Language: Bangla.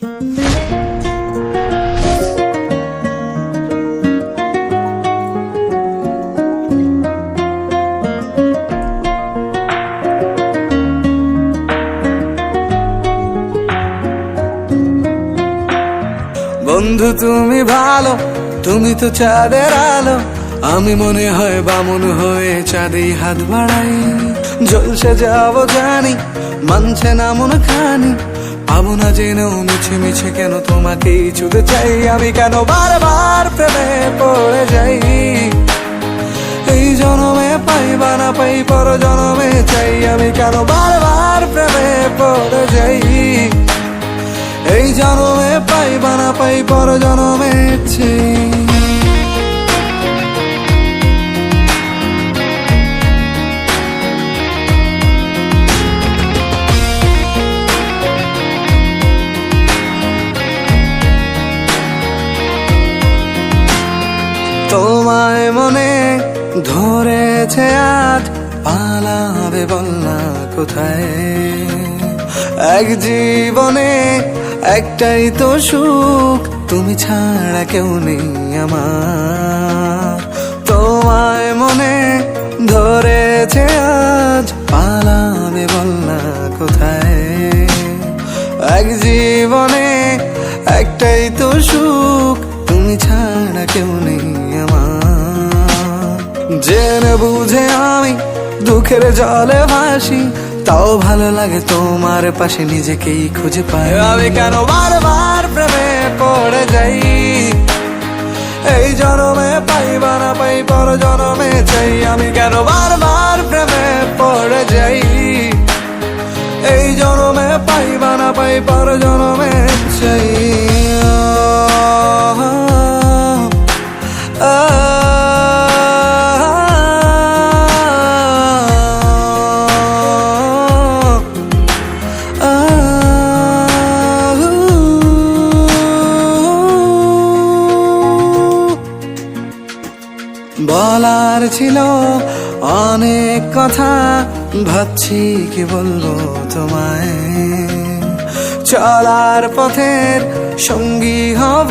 বন্ধু তুমি ভালো, তুমি তো চাঁদের আলো, আমি মনে হয় বামুন হয়ে চাঁদে হাত বাড়াই। জলসে যাবো জানি, মানছে না মন খানি, পাবো না জেনেও মিছে মিছে কেন তোমাকেই ছুঁতে চাই। আমি কেন বারবার প্রেমে পড়ে যাই, এই জনমে পাই বা না পাই পর জনমে চাই। আমি কেন বারবার প্রেমে পড়ে যাই, এই জনমে পাই বা না পাই পর জনমে চাই। তোমায় মনে ধরেছে আজ, পালাবে বল না কোথায়। এক জীবনে একটাই তো সুখ, তুমি ছাড়া কেউ নেই আমার। তোমায় মনে ধরেছে আজ, পালাবে বল না কোথায়। এক জীবনে একটাই তো সুখ, তুমি ছাড়া কেউ নেই আমার। জেনে বুঝে আমি দুঃখের জলে ভাসি, তাও ভালো লাগে তোমার পাশে নিজেকেই খুঁজে পাই। আমি কেন বারবার প্রেমে পড়ে যাই, এই জনমে পাই বা না পাই পর জনমে চাই। আমি কেন বারবার প্রেমে পড়ে যাই, এই জনমে পাই বা না পাই পর জনমে চাই। বলার ছিল অনেক কথা, ভাবছি কি বলবো তোমায়। চলার পথের সঙ্গী হব।